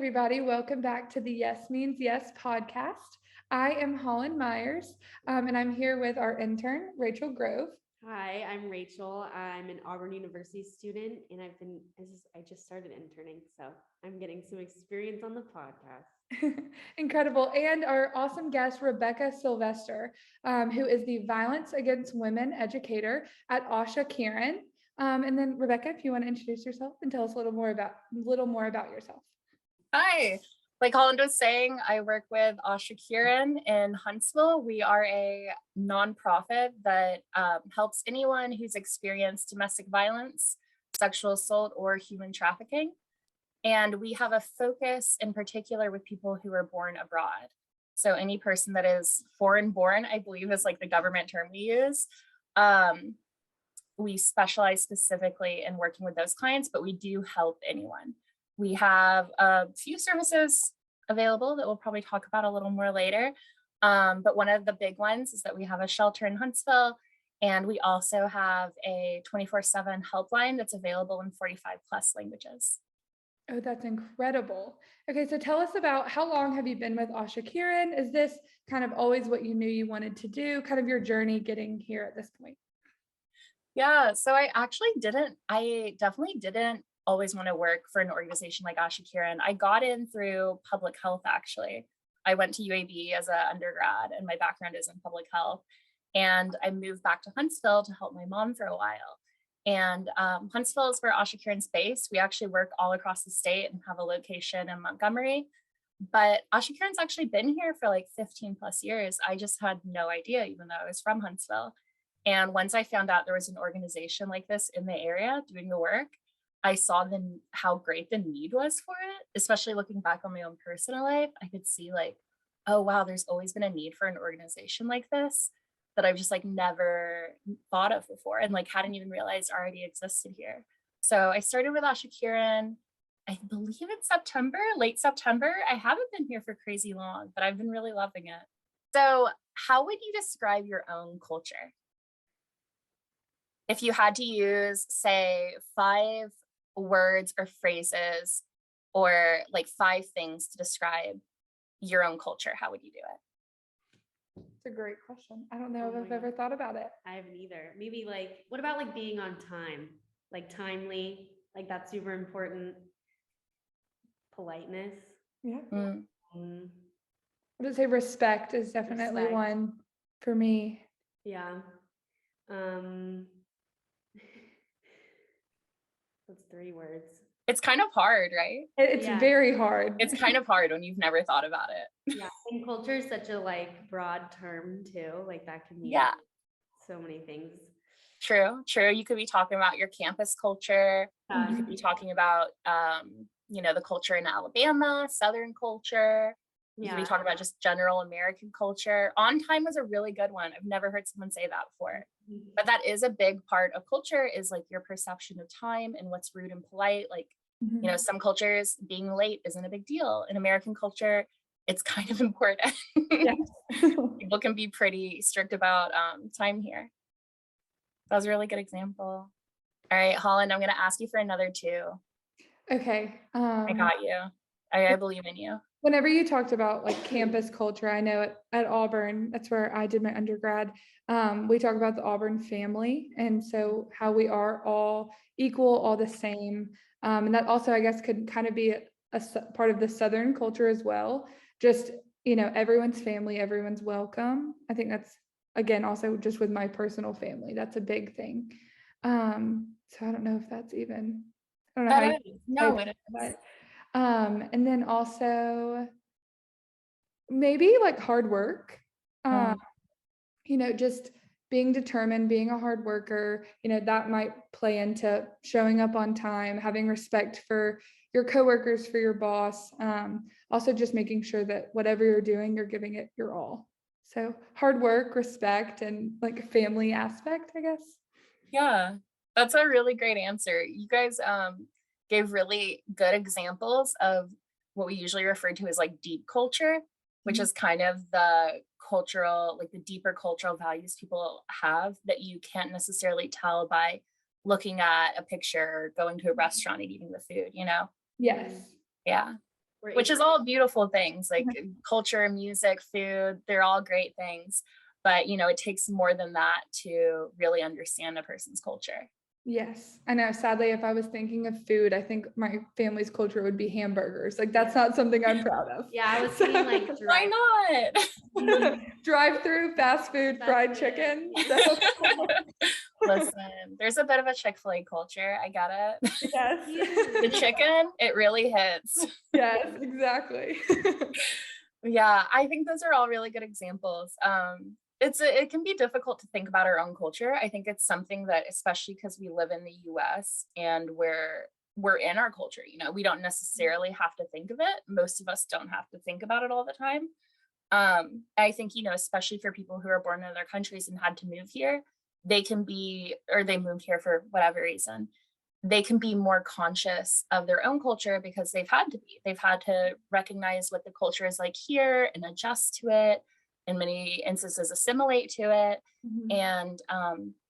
everybody. Welcome back to the Yes Means Yes podcast. I am Holland Myers, and I'm here with our intern, Rachel Grove. Hi, I'm Rachel. I'm an Auburn University student, and I just started interning, so I'm getting some experience on the podcast. Incredible. And our awesome guest, Rebecca Sylvester, who is the Violence Against Women educator at Ashakiran. And then Rebecca, if you want to introduce yourself and tell us a little more about yourself. Hi, like Holland was saying, I work with Ashakiran in Huntsville. We are a nonprofit that helps anyone who's experienced domestic violence, sexual assault, or human trafficking. And we have a focus in particular with people who are born abroad. So any person that is foreign born, I believe is like the government term we use. We specialize specifically in working with those clients, but we do help anyone. We have a few services available that we'll probably talk about a little more later. But one of the big ones is that we have a shelter in Huntsville, and we also have a 24/7 helpline that's available in 45 plus languages. Oh, that's incredible. Okay, so tell us about how long have you been with Ashakiran? Is this kind of always what you knew you wanted to do, kind of your journey getting here at this point? Yeah, so I definitely didn't always want to work for an organization like Ashakiran. I got in through public health, actually. I went to UAB as an undergrad, and my background is in public health. And I moved back to Huntsville to help my mom for a while. And Huntsville is where Ashakiran's based. We actually work all across the state and have a location in Montgomery. But Ashakiran's actually been here for like 15 plus years. I just had no idea, even though I was from Huntsville. And once I found out there was an organization like this in the area doing the work, I saw how great the need was for it, especially looking back on my own personal life. I could see like, oh, wow, there's always been a need for an organization like this that I've just like never thought of before and like hadn't even realized already existed here. So I started with Ashakiran, I believe in September, late September. I haven't been here for crazy long, but I've been really loving it. So how would you describe your own culture? If you had to use, say, 5 words or phrases or like 5 things to describe your own culture, how would you do it? It's a great question. I don't know if I've ever thought about it. I haven't either. Maybe like, what about like being on time? Like timely, like that's super important. Politeness. Yeah. Mm. I would say respect is definitely one for me. Yeah. That's 3 words. It's kind of hard, right? It's very hard. It's kind of hard when you've never thought about it. Yeah, and culture is such a like broad term too. Like that can mean so many things. True. You could be talking about your campus culture. You could be talking about the culture in Alabama, Southern culture. You could be talking about just general American culture. On time was a really good one. I've never heard someone say that before. But that is a big part of culture, is like your perception of time and what's rude and polite. Like, some cultures being late isn't a big deal. In American culture, it's kind of important. People can be pretty strict about time here. That was a really good example. All right, Holland, I'm going to ask you for another 2. Okay. I got you. I believe in you. Whenever you talked about like campus culture, I know at Auburn, that's where I did my undergrad. We talk about the Auburn family, and so how we are all equal, all the same. And that also, I guess, could kind of be a part of the Southern culture as well. Just, everyone's family, everyone's welcome. I think that's, again, also just with my personal family, that's a big thing. So I don't know if that's even, I don't know how you know it is. And then also maybe like hard work, just being determined, being a hard worker, that might play into showing up on time, having respect for your coworkers, for your boss. Also just making sure that whatever you're doing, you're giving it your all. So hard work, respect, and like a family aspect, I guess. Yeah, that's a really great answer. You guys gave really good examples of what we usually refer to as like deep culture, which is kind of the cultural, like the deeper cultural values people have that you can't necessarily tell by looking at a picture or going to a restaurant and eating the food, Yes. Yeah. which is all beautiful things, like culture, music, food, they're all great things. But, you know, it takes more than that to really understand a person's culture. Yes, I know. Sadly, if I was thinking of food, I think my family's culture would be hamburgers. Like that's not something I'm proud of. Yeah, I was thinking like Why not? Drive-through, fast food, fried chicken. So. Listen, there's a bit of a Chick-fil-A culture. I get it. Yes. The chicken, it really hits. Yes, exactly. Yeah, I think those are all really good examples. It can be difficult to think about our own culture. I think it's something that, especially because we live in the US and we're in our culture, you know, we don't necessarily have to think of it. Most of us don't have to think about it all the time. I think, you know, especially for people who are born in other countries and had to move here, they can be, or they moved here for whatever reason, they can be more conscious of their own culture because they've had to be. They've had to recognize what the culture is like here and adjust to it. In many instances, assimilate to it. Mhm. And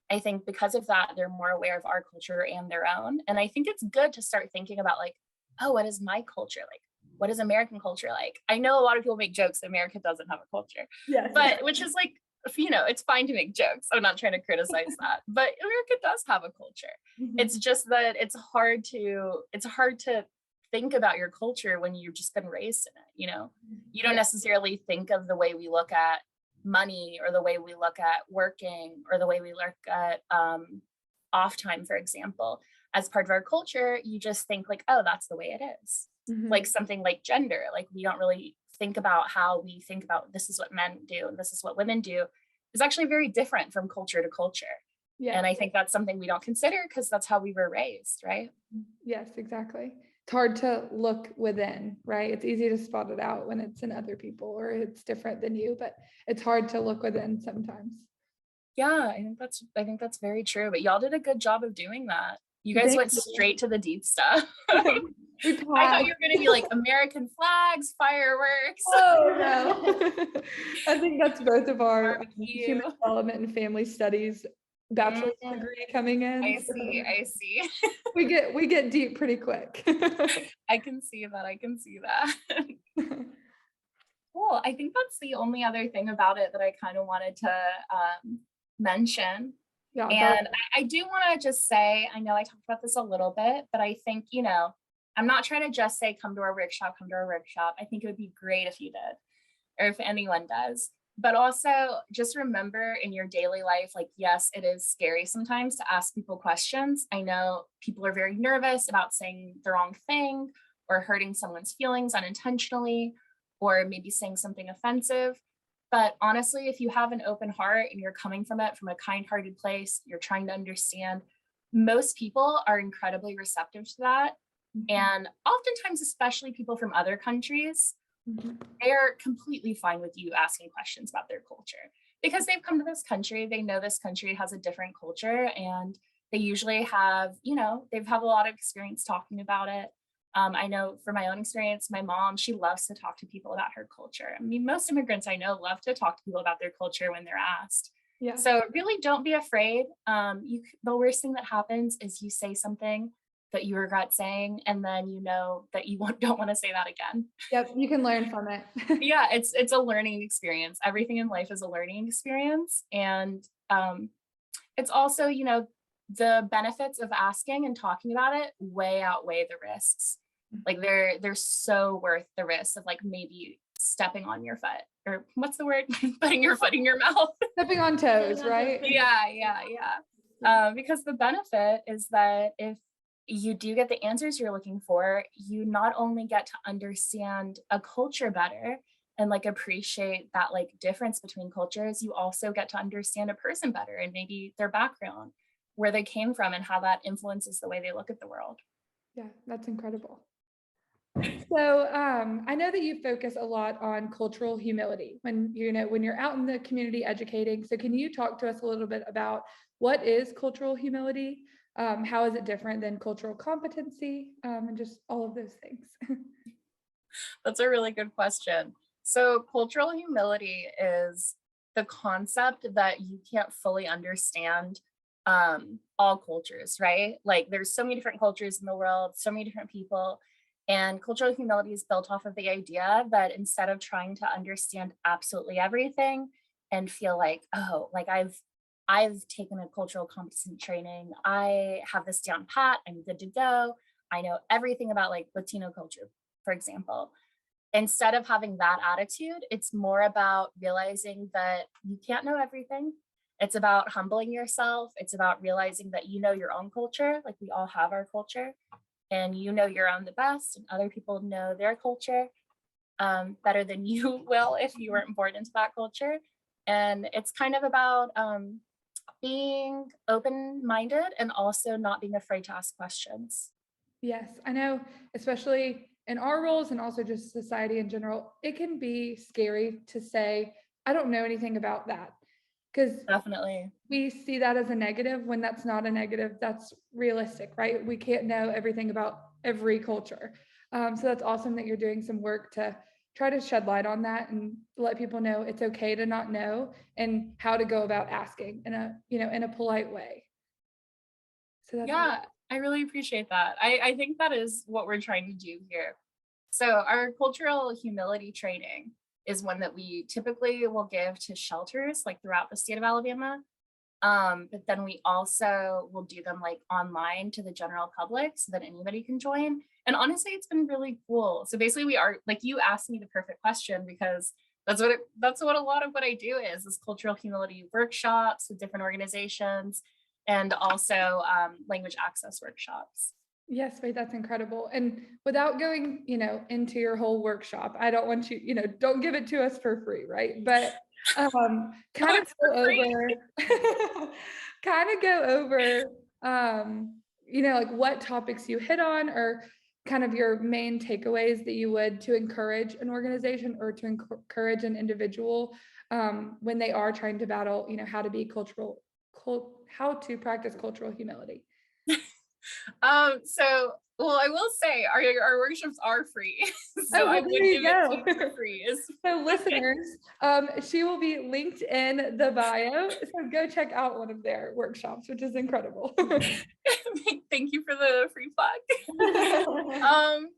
I think because of that, they're more aware of our culture and their own. And I think it's good to start thinking about like, oh, what is my culture like? What is American culture like? I know a lot of people make jokes that America doesn't have a culture, Yes. but which is like, you know, it's fine to make jokes. I'm not trying to criticize that, but America does have a culture. Mhm. It's just that it's hard to think about your culture when you've just been raised in it. You know, you don't necessarily think of the way we look at money or the way we look at working or the way we look at off time, for example, as part of our culture. You just think like, oh, that's the way it is. Mhm. Like something like gender, like we don't really think about how we think about this is what men do and this is what women do is actually very different from culture to culture. Yeah. And I think that's something we don't consider because that's how we were raised, right? Yes, exactly. It's hard to look within, right? It's easy to spot it out when it's in other people or it's different than you, but it's hard to look within sometimes. Yeah, I think that's very true. But y'all did a good job of doing that. You guys went straight to the deep stuff. I thought you were going to be like American flags, fireworks. Oh no. I think that's both of our human development and family studies bachelor's degree coming in. I see. We get deep pretty quick. I can see that. Cool. I think that's the only other thing about it that I kind of wanted to mention. Yeah, and I do want to just say, I know I talked about this a little bit, but I think, you know, I'm not trying to just say, come to our workshop. I think it would be great if you did, or if anyone does. But also just remember in your daily life, like, yes, it is scary sometimes to ask people questions. I know people are very nervous about saying the wrong thing or hurting someone's feelings unintentionally, or maybe saying something offensive. But honestly, if you have an open heart and you're coming from it from a kind-hearted place, you're trying to understand, most people are incredibly receptive to that. And oftentimes, especially people from other countries, they're completely fine with you asking questions about their culture because they've come to this country. They know this country has a different culture and they usually have, you know, they've had a lot of experience talking about it. I know from my own experience, my mom, she loves to talk to people about her culture. I mean, most immigrants I know love to talk to people about their culture when they're asked. Yeah. So really don't be afraid. The worst thing that happens is you say something that you regret saying, and then you know that you don't want to say that again. Yep, you can learn from it. Yeah, it's a learning experience. Everything in life is a learning experience. And it's also, you know, the benefits of asking and talking about it way outweigh the risks. Like they're so worth the risk of like maybe stepping on your foot, or what's the word? Putting your foot in your mouth. Stepping on toes, right? Yeah. Because the benefit is that if you do get the answers you're looking for, you not only get to understand a culture better and like appreciate that like difference between cultures, you also get to understand a person better and maybe their background, where they came from, and how that influences the way they look at the world. Yeah, that's incredible. So I know that you focus a lot on cultural humility when you're out in the community educating. So can you talk to us a little bit about what is cultural humility? How is it different than cultural competency, and just all of those things? That's a really good question. So cultural humility is the concept that you can't fully understand all cultures, right? Like there's so many different cultures in the world, so many different people. And cultural humility is built off of the idea that instead of trying to understand absolutely everything and feel like, oh, like I've taken a cultural competency training, I have this down pat, I'm good to go. I know everything about like Latino culture, for example. Instead of having that attitude, it's more about realizing that you can't know everything. It's about humbling yourself. It's about realizing that you know your own culture, like we all have our culture, and you know your own the best, and other people know their culture better than you will if you weren't born into that culture. And it's kind of about being open-minded and also not being afraid to ask questions. Yes, I know, especially in our roles and also just society in general, it can be scary to say, I don't know anything about that. Because Definitely. we see that as a negative when that's not a negative, that's realistic, right? We can't know everything about every culture. So that's awesome that you're doing some work to try to shed light on that and let people know it's okay to not know and how to go about asking in a, in a polite way. So that's Yeah, I really appreciate that. I think that is what we're trying to do here. So our cultural humility training is one that we typically will give to shelters like throughout the state of Alabama. But then we also will do them like online to the general public so that anybody can join. And honestly, it's been really cool. So basically we are like, you asked me the perfect question because that's what a lot of what I do is cultural humility workshops with different organizations and also language access workshops. yes, wait, that's incredible. And without going, into your whole workshop, I don't want you, don't give it to us for free, right? But kind of It's go for free. over, kind of go over, like what topics you hit on or kind of your main takeaways that you would to encourage an organization or to encourage an individual when they are trying to battle, how to be how to practice cultural humility. So well, I will say our workshops are free. Oh, So I well, would there you give it to go. you for free. So listeners, she will be linked in the bio. So go check out one of their workshops, which is incredible. Thank you for the free plug.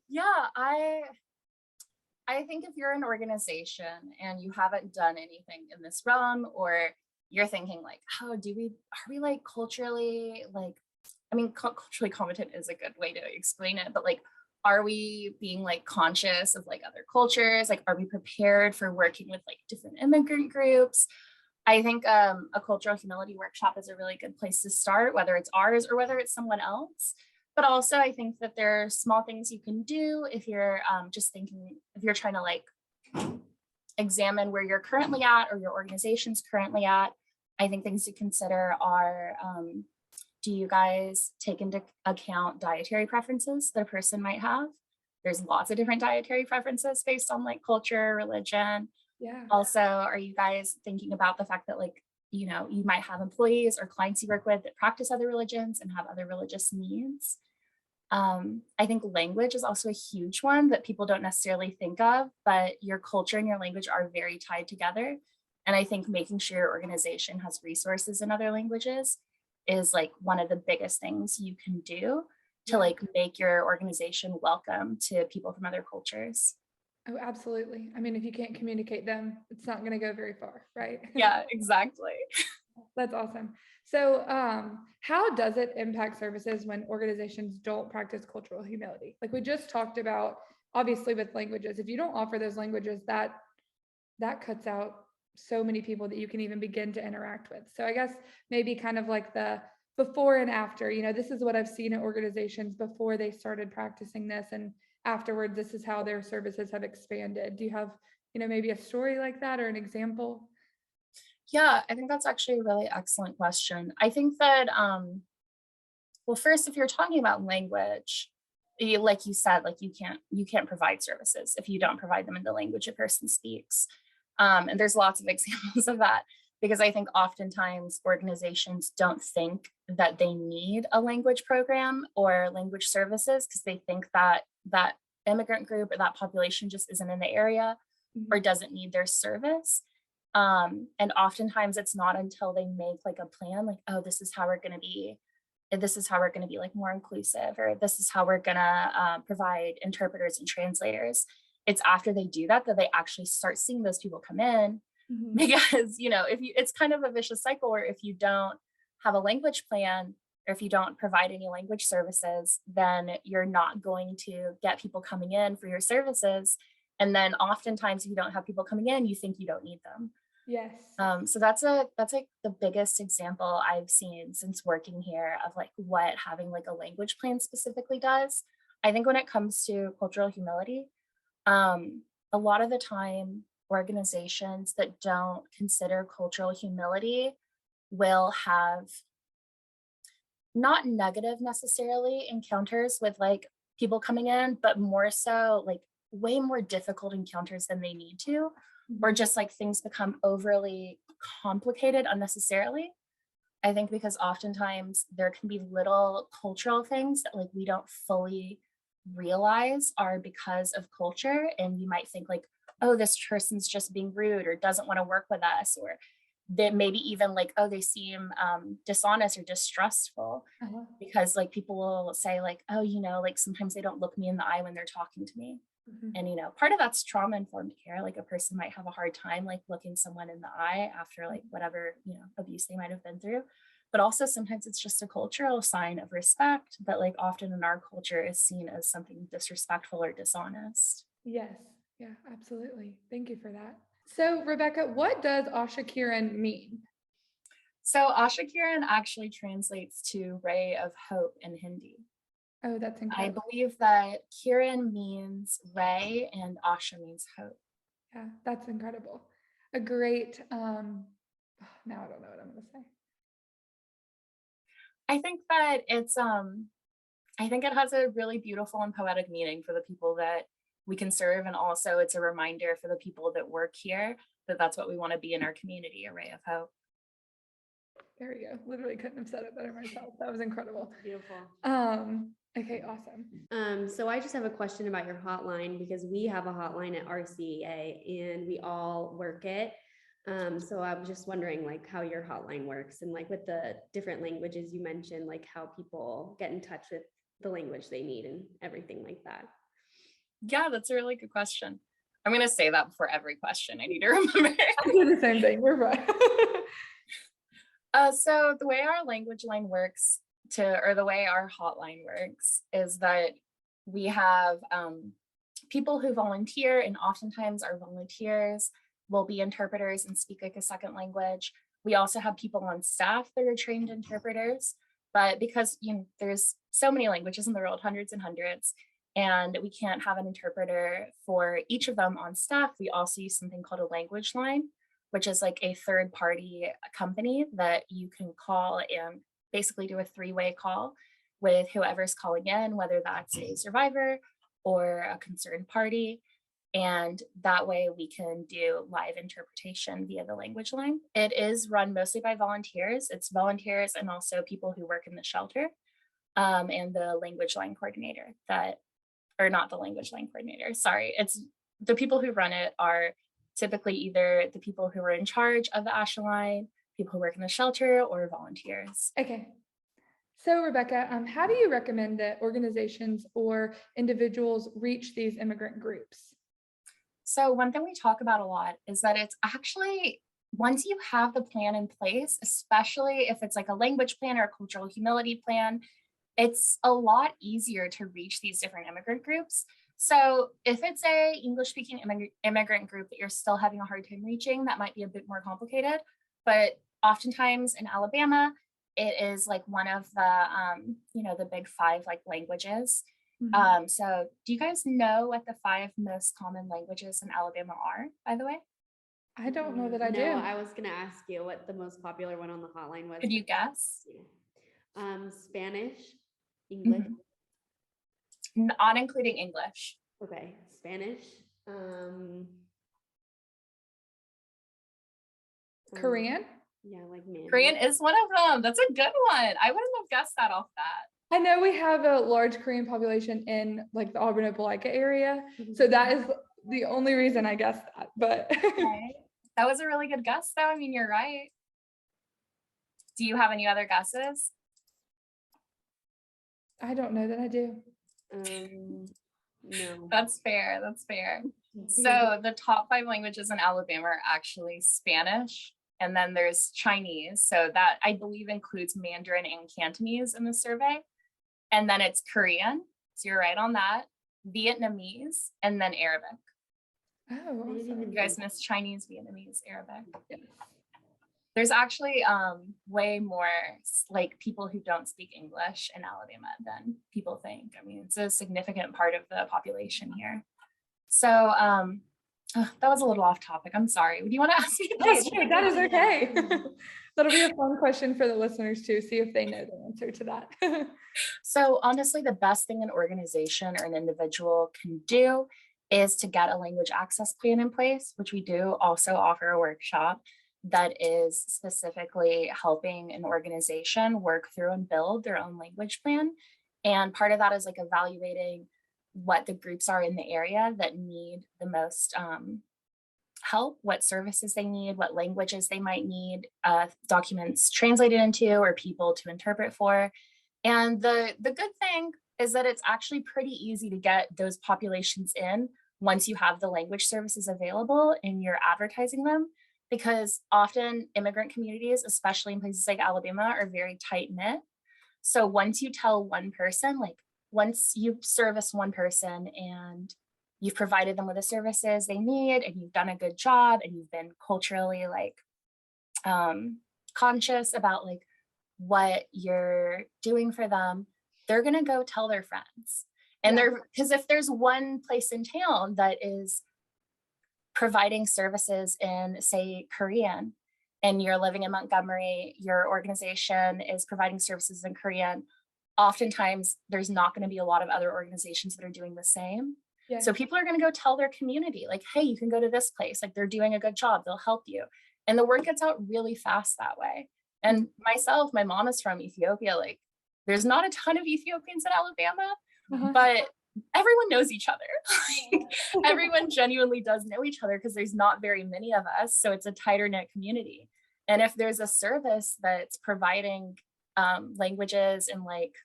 Yeah, I think if you're an organization and you haven't done anything in this realm, or you're thinking like, how are we like culturally like, I mean, culturally competent is a good way to explain it, but like, are we being like conscious of like other cultures? Like, are we prepared for working with like different immigrant groups? I think a cultural humility workshop is a really good place to start, whether it's ours or whether it's someone else. But also, I think that there are small things you can do if you're just thinking, if you're trying to like examine where you're currently at or your organization's currently at. I think things to consider are, do you guys take into account dietary preferences that a person might have? There's lots of different dietary preferences based on like culture, religion. Yeah. Also, are you guys thinking about the fact that like, you might have employees or clients you work with that practice other religions and have other religious needs? I think language is also a huge one that people don't necessarily think of, but your culture and your language are very tied together. And I think making sure your organization has resources in other languages is like one of the biggest things you can do to Yeah. like make your organization welcome to people from other cultures. Oh, absolutely. I mean, if you can't communicate them, it's not going to go very far, right? Yeah, exactly. That's awesome. So, how does it impact services when organizations don't practice cultural humility? Like we just talked about, obviously with languages, if you don't offer those languages, that cuts out so many people that you can even begin to interact with. So I guess maybe kind of like the before and after, this is what I've seen in organizations before they started practicing this, and afterwards, this is how their services have expanded. Do you have, maybe a story like that or an example? Yeah, I think that's actually a really excellent question. I think that, well, first, if you're talking about language, like you said, like you can't provide services if you don't provide them in the language a person speaks. And there's lots of examples of that because I think oftentimes organizations don't think that they need a language program or language services because they think that that immigrant group or that population just isn't in the area or doesn't need their service. And oftentimes it's not until they make like a plan, like, oh, this is how we're going to be this is how we're going to be like more inclusive, or this is how we're going to provide interpreters and translators. It's after they do that that they actually start seeing those people come in. Mhm. Because, it's kind of a vicious cycle where if you don't have a language plan, or if you don't provide any language services, then you're not going to get people coming in for your services. And then oftentimes if you don't have people coming in, you think you don't need them. Yes. So that's like the biggest example I've seen since working here of like what having like a language plan specifically does. I think when it comes to cultural humility, a lot of the time organizations that don't consider cultural humility will have not negative necessarily encounters with like people coming in, but more so like way more difficult encounters than they need to, or just like things become overly complicated unnecessarily. I think because oftentimes there can be little cultural things that like we don't fully realize are because of culture. And you might think like, oh, this person's just being rude or doesn't want to work with us, or that maybe even like, oh, they seem dishonest or distrustful, Uh-huh. because like people will say like, oh, like sometimes they don't look me in the eye when they're talking to me. Mhm. And part of that's trauma informed care. Like a person might have a hard time like looking someone in the eye after like whatever abuse they might have been through. But also sometimes it's just a cultural sign of respect that like often in our culture is seen as something disrespectful or dishonest. Yes. Yeah, absolutely. Thank you for that. So, Rebecca, what does Ashakiran mean? So Ashakiran actually translates to ray of hope in Hindi. Oh, that's I incredible. believe that Kiran means ray and Asha means hope. Yeah, that's incredible. A great, now I don't know what I'm going to say. I think that I think it has a really beautiful and poetic meaning for the people that we can serve. And also it's a reminder for the people that work here that that's what we want to be in our community, a ray of hope. There we go. Literally couldn't have said it better myself. That was incredible. Beautiful. Okay, awesome. So I just have a question about your hotline, because we have a hotline at RCEA and we all work it. So I was just wondering like how your hotline works, and like with the different languages you mentioned, like how people get in touch with the language they need and everything like that. Yeah, that's a really good question. I'm going to say that before every question. I need to remember. I do the same thing. You're right. So the way our language line works or the way our hotline works is that we have people who volunteer, and oftentimes our volunteers will be interpreters and speak like a second language. We also have people on staff that are trained interpreters, but because there's so many languages in the world, hundreds and hundreds, and we can't have an interpreter for each of them on staff, we also use something called a language line, which is like a third party company that you can call and basically do a three-way call with whoever's calling in, whether that's a survivor or a concerned party. And that way we can do live interpretation via the language line. It is run mostly by volunteers. It's volunteers and also people who work in the shelter, and the language line coordinator or not the language line coordinator, sorry. It's the people who run it are typically either the people who are in charge of the Asha line, people who work in the shelter, or volunteers. Okay. So Rebecca, how do you recommend that organizations or individuals reach these immigrant groups? So one thing we talk about a lot is that it's actually, once you have the plan in place, especially if it's like a language plan or a cultural humility plan, it's a lot easier to reach these different immigrant groups. So if it's a English-speaking immigrant group that you're still having a hard time reaching, that might be a bit more complicated. But oftentimes in Alabama, it is like one of the big 5 like languages. Mhm. So do you guys know what the 5 most common languages in Alabama are, by the way? I don't know that I No, do. I was gonna ask you what the most popular one on the hotline was. Could you guess? Spanish, English. Not including English. Okay, Spanish. Korean? Yeah, like Mandarin. Korean is one of them. That's a good one. I wouldn't have guessed that off that. I know we have a large Korean population in like the Auburn Opelika area. So that is the only reason I guessed that, but Right. That was a really good guess though. I mean, you're right. Do you have any other guesses? I don't know that I do. No. That's fair. That's fair. So the top 5 languages in Alabama are actually Spanish, and then there's Chinese. So that I believe includes Mandarin and Cantonese in the survey. And then it's Korean. So you're right on that. Vietnamese, and then Arabic. Oh, awesome. You guys missed Chinese, Vietnamese, Arabic. Yes. There's actually way more like people who don't speak English in Alabama than people think. I mean, it's a significant part of the population here. So that was a little off topic. I'm sorry. Do you want to ask me a question? Hey, that is okay. That'll be a fun question for the listeners too, see if they know the answer to that. So honestly, the best thing an organization or an individual can do is to get a language access plan in place, which we do also offer a workshop that is specifically helping an organization work through and build their own language plan. And part of that is like evaluating what the groups are in the area that need the most help, what services they need, what languages they might need documents translated into or people to interpret for. And the good thing is that it's actually pretty easy to get those populations in once you have the language services available and you're advertising them, because often immigrant communities, especially in places like Alabama, are very tight knit. So once you tell one person, like once you've serviced one person and you've provided them with the services they need and you've done a good job and you've been culturally like conscious about like what you're doing for them, they're going to go tell their friends. And because if there's one place in town that is providing services in, say, Korean, and you're living in Montgomery, your organization is providing services in Korean, oftentimes there's not going to be a lot of other organizations that are doing the same. Yeah. So people are going to go tell their community, like, hey, you can go to this place, like they're doing a good job, they'll help you. And the word gets out really fast that way. And myself, my mom is from Ethiopia, like there's not a ton of Ethiopians in Alabama, but everyone knows each other. Everyone genuinely does know each other because there's not very many of us. So it's a tighter knit community. And if there's a service that's providing languages and like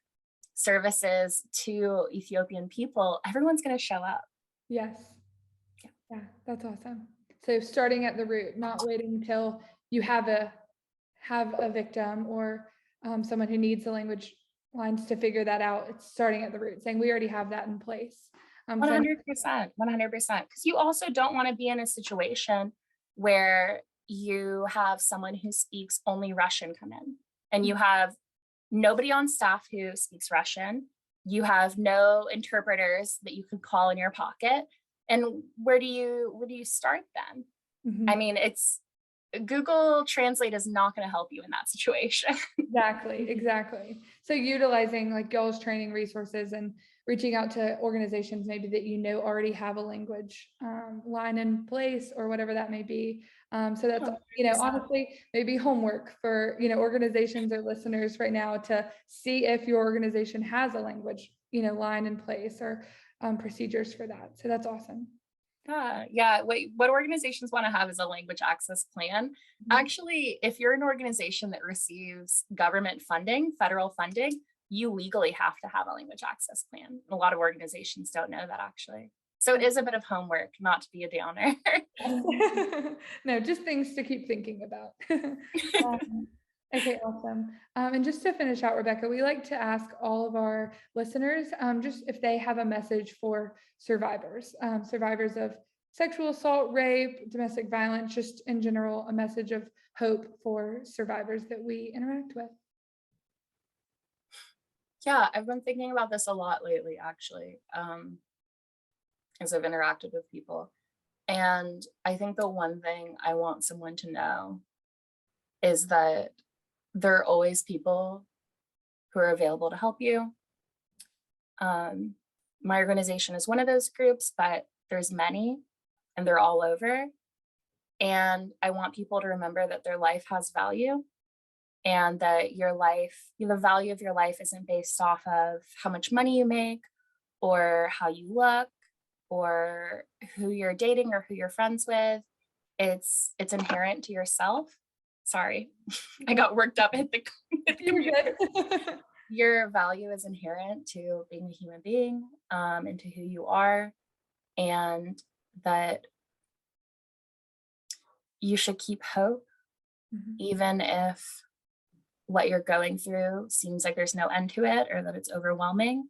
services to Ethiopian people, everyone's going to show up. Yes. Yeah, that's awesome. So starting at the root, not waiting until you have a victim or someone who needs the language lines to figure that out. It's starting at the root, saying we already have that in place. 100%, 100%. Because you also don't want to be in a situation where you have someone who speaks only Russian come in and you have nobody on staff who speaks Russian. You have no interpreters that you could call in your pocket. And where do you start then? Mm-hmm. I mean, Google Translate is not going to help you in that situation. Exactly. So utilizing like y'all's training resources and reaching out to organizations maybe that you know already have a language line in place or whatever that may be. So that's, honestly, maybe homework for, organizations or listeners right now to see if your organization has a language, line in place or procedures for that. So that's awesome. Yeah. What organizations want to have is a language access plan. Mm-hmm. Actually, if you're an organization that receives government funding, federal funding, you legally have to have a language access plan. A lot of organizations don't know that actually. So it is a bit of homework, not to be a downer. No, just things to keep thinking about. Okay, awesome. And just to finish out, Rebecca, we like to ask all of our listeners just if they have a message for survivors of sexual assault, rape, domestic violence, just in general, a message of hope for survivors that we interact with. Yeah, I've been thinking about this a lot lately, actually, as I've interacted with people. And I think the one thing I want someone to know is that there are always people who are available to help you. My organization is one of those groups, but there's many and they're all over. And I want people to remember that their life has value and that the value of your life isn't based off of how much money you make or how you look or who you're dating or who you're friends with. It's inherent to yourself. Sorry, I got worked up at the computer. your value is inherent to being a human being, and to who you are, and that you should keep hope, Mhm. even if what you're going through seems like there's no end to it or that it's overwhelming.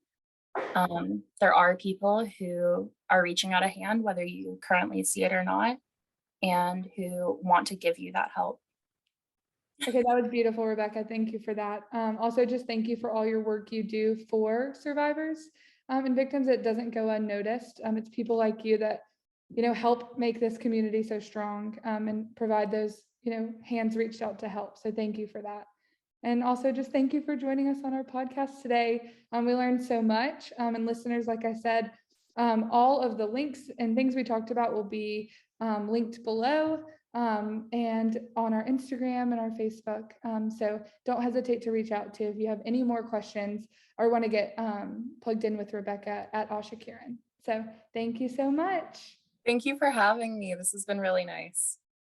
There are people who are reaching out a hand, whether you currently see it or not, and who want to give you that help. Okay, that was beautiful, Rebecca. Thank you for that. Also, just thank you for all your work you do for survivors and victims. It doesn't go unnoticed. It's people like you that, help make this community so strong and provide those, hands reached out to help. So thank you for that. And also just thank you for joining us on our podcast today. We learned so much. And listeners, like I said, all of the links and things we talked about will be linked below and on our Instagram and our Facebook. So don't hesitate to reach out to if you have any more questions or want to get plugged in with Rebecca at Ashakiran. So thank you so much. Thank you for having me. This has been really nice.